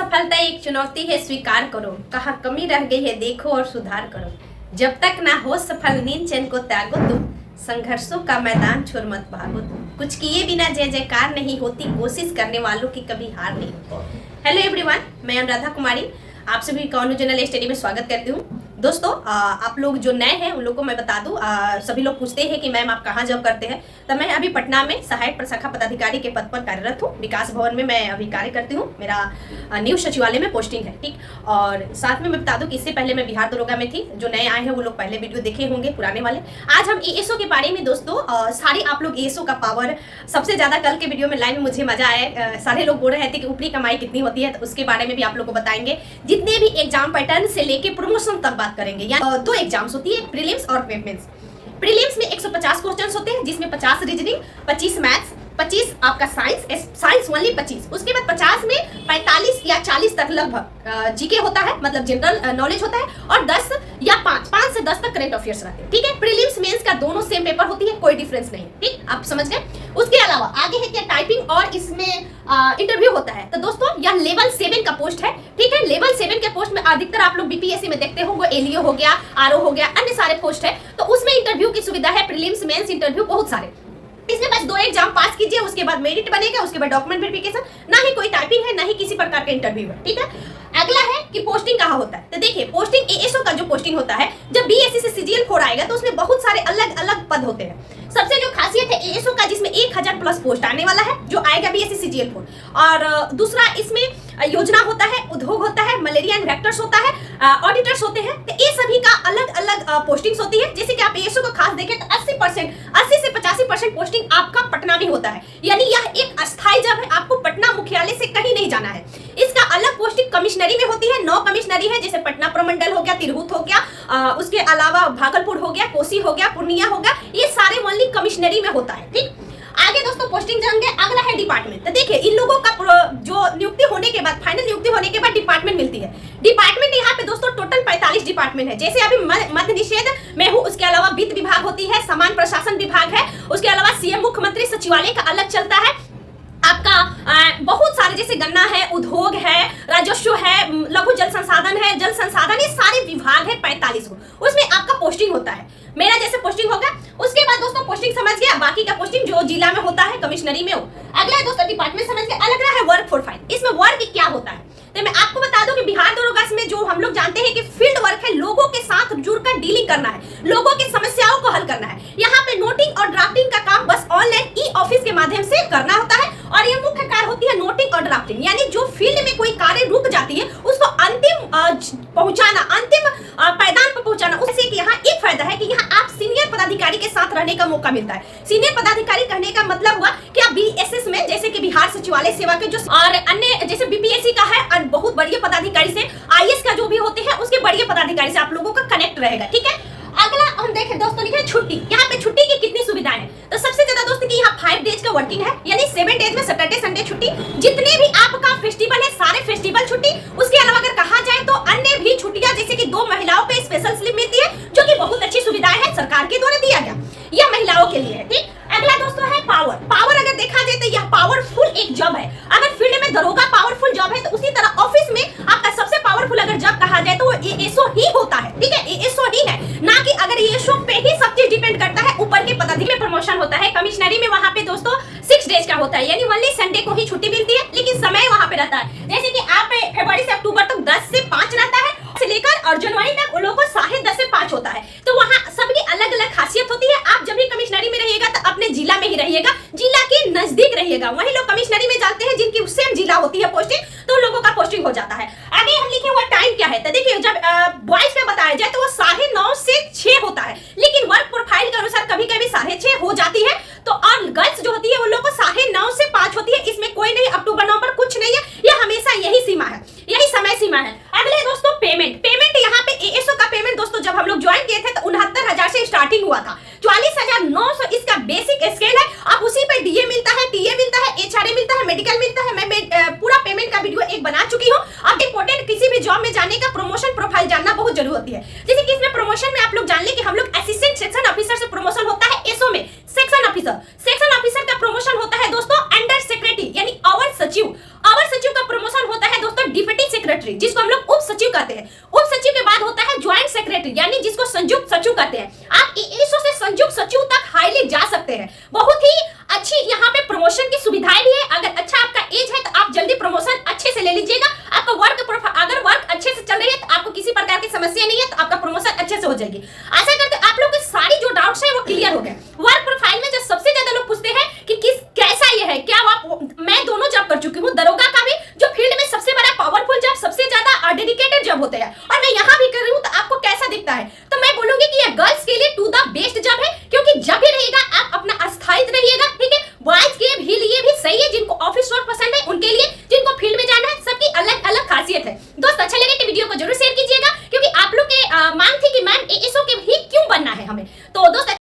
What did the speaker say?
असफलता एक चुनौती है, स्वीकार करो। कहाँ कमी रह गई है देखो और सुधार करो। जब तक ना हो सफल नींद चैन को त्यागो तुम, संघर्षों का मैदान छोड़ मत भागो तुम। कुछ किए बिना जय जयकार नहीं होती, कोशिश करने वालों की कभी हार नहीं होती। हेलो एवरीवन, मैं अनुराधा कुमारी आप सभी का जनरल स्टडी में स्वागत करती हूँ। दोस्तों आप लोग जो नए हैं उन लोगों को मैं बता दूं, सभी लोग पूछते हैं कि मैम आप कहाँ जॉब करते हैं। तो मैं अभी पटना में सहायक प्रशाखा पदाधिकारी के पद पर कार्यरत हूँ। विकास भवन में मैं अभी कार्य करती हूँ। मेरा न्यू सचिवालय में पोस्टिंग है, ठीक। और साथ में मैं बता दूं कि इससे पहले मैं बिहार दरोगा में थी। जो नए आए हैं वो लोग पहले वीडियो देखे होंगे, पुराने वाले। आज हम एएसओ के बारे में दोस्तों, सारे आप लोग एएसओ का पावर सबसे ज्यादा कल के वीडियो में लाइन में मुझे मजा आया। सारे लोग बोल रहे थे कि ऊपरी कमाई कितनी होती है, तो उसके बारे में भी आप लोग को बताएंगे। जितने भी एग्जाम पैटर्न से लेके प्रमोशन तक बात करेंगे। दो एग्जाम्स होती है, प्रीलिम्स और मेंस। प्रीलिम्स में 150 क्वेश्चंस होते हैं, जिसमें 50 रीजनिंग, 25 मैथ्स, 25 आपका साइंस ओनली 25। उसके बाद 50 में 45 या 40 तक लगभग जीके होता है, मतलब जनरल नॉलेज होता है। और 10 या 5 से 10 तक करंट अफेयर्स रहते हैं, ठीक है। प्रीलिम्स मेंस का दोनों सेम पेपर होती है, कोई डिफरेंस नहीं, ठीक। आप समझ गए। उसके अलावा आगे है क्या, टाइपिंग और इसमें इंटरव्यू होता है। तो दोस्तों यह लेवल 7 का पोस्ट है, ठीक है। लेवल 7 के पोस्ट में अधिकतर आप लोग बीपीएससी में देखते हो, वो एलईओ हो गया, आरओ हो गया, अन्य सारे पोस्ट है। तो उसमें इंटरव्यू की सुविधा है, प्रीलिम्स मेंस इंटरव्यू बहुत सारे। इसमें बस 2 एग्जाम पास कीजिए, उसके बाद मेरिट बनेगा, उसके बाद डॉक्यूमेंट वेरिफिकेशन। ना ही कोई टाइपिंग है, ना ही किसी प्रकार का इंटरव्यू है, ठीक है। अगला है कि पोस्टिंग कहाँ होता है। तो देखिए पोस्टिंग एएसओ का जो पोस्टिंग होता है, जब बीएससी से सीजीएल 4 आएगा तो उसमें बहुत सारे अलग अलग पद होते हैं। सबसे जो खासियत है एएसओ का, जिसमें 1000 प्लस पोस्ट आने वाला है, जो आएगा बीएससी सीजीएल 4। और दूसरा इसमें योजना होता है, उद्योग होता है, मलेरिया एंड वेक्टर्स होता है, ऑडिटर्स होते हैं। तो ये सभी का अलग अलग पोस्टिंग्स होती है। जैसे कि आप एएसओ को खास देखें तो 80 से 85% पोस्टिंग आपका पटना में होता है। यानी यह एक अस्थायी जॉब है, आपको पटना मुख्यालय से कहीं नहीं जाना है। इसका अलग पोस्टिंग कमिश्नरी में होती है, 9 कमिश्नरी है, जैसे पटना प्रमंडल हो गया, तिरहुत हो गया, उसके अलावा भागलपुर हो गया, कोसी हो गया, पूर्णिया हो गया। ये सारे ओनली कमिश्नरी में होता है, ठीक। आगे दोस्तों पोस्टिंग जाएंगे। अगला है डिपार्टमेंट। तो देखिए इन लोगों का जो नियुक्ति होने के बाद, फाइनल नियुक्ति होने के बाद डिपार्टमेंट मिलती है। डिपार्टमेंट यहाँ पे दोस्तों टोटल 45 डिपार्टमेंट है। जैसे अभी मद्य निषेध में हूँ, उसके अलावा वित्त विभाग होती है, समान प्रशासन विभाग है, उसके अलावा सीएम मुख्यमंत्री सचिवालय का अलग चलता है। आपका बहुत सारे जैसे गन्ना है, उद्योग है, राजस्व है, लघु जल संसाधन है, जल संसाधन, ये सारे विभाग है 45 को। उसमें आपका पोस्टिंग होता है। मेरा जैसे पोस्टिंग होगा, उसके बाद दोस्तों पोस्टिंग समझ गया, बाकी का पोस्टिंग जो जिला में होता है, कमिश्नरी में हो। अगला है दोस्तों डिपार्टमेंट समझ गया। अगला है वर्क प्रोफाइल। इसमें वर्क क्या होता है तो मैं आपको बता दूं कि बिहार दरोगा में जो हम लोग जानते हैं कि फील्ड वर्क है, लोगों के साथ जुड़कर डीलिंग करना है, लोगों की समस्याओं को हल करना है। यहाँ पे नोटिंग और ड्राफ्टिंग का काम बस ऑनलाइन ई ऑफिस के माध्यम से करना होता है। और ये मुख्य कार्य होती है नोटिंग और ड्राफ्टिंग, यानी जो फील्ड में कोई कार्य रुक जाती है उसको अंतिम पहुंचाना, अंतिम पायदान पर पहुंचाना। उससे कि यहाँ एक फायदा है कि यहाँ आप सीनियर पदाधिकारी के साथ रहने का मौका मिलता है। सीनियर पदाधिकारी कहने का मतलब हुआ कि आप बीएसएस में, जैसे कि बिहार सचिवालय सेवा के जो और अन्य जैसे बीपीएससी का है, बहुत बड़े पदाधिकारी से, आईएएस का जो भी होते हैं उसके बड़े पदाधिकारी से आप लोगों का कनेक्ट रहेगा, ठीक है। अगला हम देखें दोस्तों, लिखे छुट्टी। यहाँ पे छुट्टी की कितनी सुविधाएं हैं। तो सबसे ज्यादा दोस्तों की यहाँ 5 डेज का वर्किंग है, यानी 7 डेज में सैटरडे संडे छुट्टी। जितने भी आपका फेस्टिवल है सारे फेस्टिवल छुट्टी। उसके अलावा अगर कहा जाए तो अन्य भी छुट्टियां, जैसे कि 2 महिलाओं पे स्पेशल स्लिप मिलती है, जो कि बहुत अच्छी सुविधाएं है, सरकार के द्वारा दिया गया। यह महिलाओं के लिए है, ठीक। अगला दोस्तों है पावर। पावर अगर देखा जाए तो यह पावरफुल एक जॉब है। अगर फील्ड में दरोगा पावरफुल जॉब है, तो उसी तरह ऑफिस में आपका सबसे पावरफुल अगर जॉब कहा जाए तो वो एएसओ ही होता है, ठीक है। एएसओ ही है, ना कि अगर एएसओ पे ही सब चीज डिपेंड करता है। ऊपर के पदाधिकारी में प्रमोशन होता है। कमिश्नरी में वहां पे दोस्तों 6 डेज का होता है, यानी ओनली संडे को ही छुट्टी मिलती है, लेकिन समय वहां पे रहता है। जैसे कि आप फरवरी से अक्टूबर तक 10 से 5 रहता है, से लेकर और जनवरी तक उन लोगों को 10:30 से 5 होता है। तो वहाँ सबकी अलग अलग खासियत होती है। आप जब भी कमिश्नरी में रहिएगा तो अपने जिला में ही रहिएगा, जिला के नजदीक रहिएगा। वही लोग कमिश्नरी में जाते हैं जिनकी सेम जिला होती है पोस्टिंग, तो उन लोगों का पोस्टिंग हो जाता है। आगे हम लिखे हुआ टाइम क्या है। तो देखिए जब बॉयज का बताया जाए तो वो 9:30 से 6 होता है, लेकिन वर्क प्रोफाइल के अनुसार कभी कभी 6:30 हो जाती है। तो और गर्ल्स जो होती है उन लोगों को 9:30 से 5 होती है। इसमें कोई नहीं, अक्टूबर नवंबर कुछ नहीं है, यह हमेशा यही सीमा है, यही समय सीमा है। अगले दोस्तों पेमेंट। यहाँ पे एएसओ का पेमेंट दोस्तों जब हम लोग ज्वाइन किए थे तो 69,000 से स्टार्टिंग हुआ था। 44,900 इसका बेसिक स्केल है। अब उसी पे डीए मिलता है, टीए मिलता है, एचआरए मिलता है, मेडिकल मिलता है। मैं पूरा पेमेंट का वीडियो एक बना चुकी हूँ। अब इंपॉर्टेंट किसी भी जॉब में जाने का प्रमोशन प्रोफाइल जानना बहुत जरूरी होती है। जैसे कि इसमें प्रमोशन में आप लोग जान ले कि हम लोग असिस्टेंट सेक्शन ऑफिसर से प्रमोशन होता है एसओ में। सेक्शन ऑफिसर का प्रमोशन होता है दोस्तों अंडर सेक्रेटरी, यानी अवर सचिव का प्रमोशन होता है दोस्तों डिप्टी सेक्रेटरी, जिसको हम लोग उप सचिव कहते हैं। उप सचिव के बाद होता है ज्वाइंट सेक्रेटरी, यानी जिसको संयुक्त सचिव कहते हैं। आप एएसओ से संयुक्त सचिव तक हाईली जा सकते हैं। बहुत ही अच्छी यहाँ पे प्रमोशन की सुविधाएं भी है। अगर अच्छा आपका एज है तो आप जल्दी प्रमोशन अच्छे से ले लीजिएगा। आपका अगर वर्क अच्छे से चल रही है तो आपको किसी प्रकार की समस्या नहीं है, तो आपका प्रमोशन अच्छे से हो जाएगी।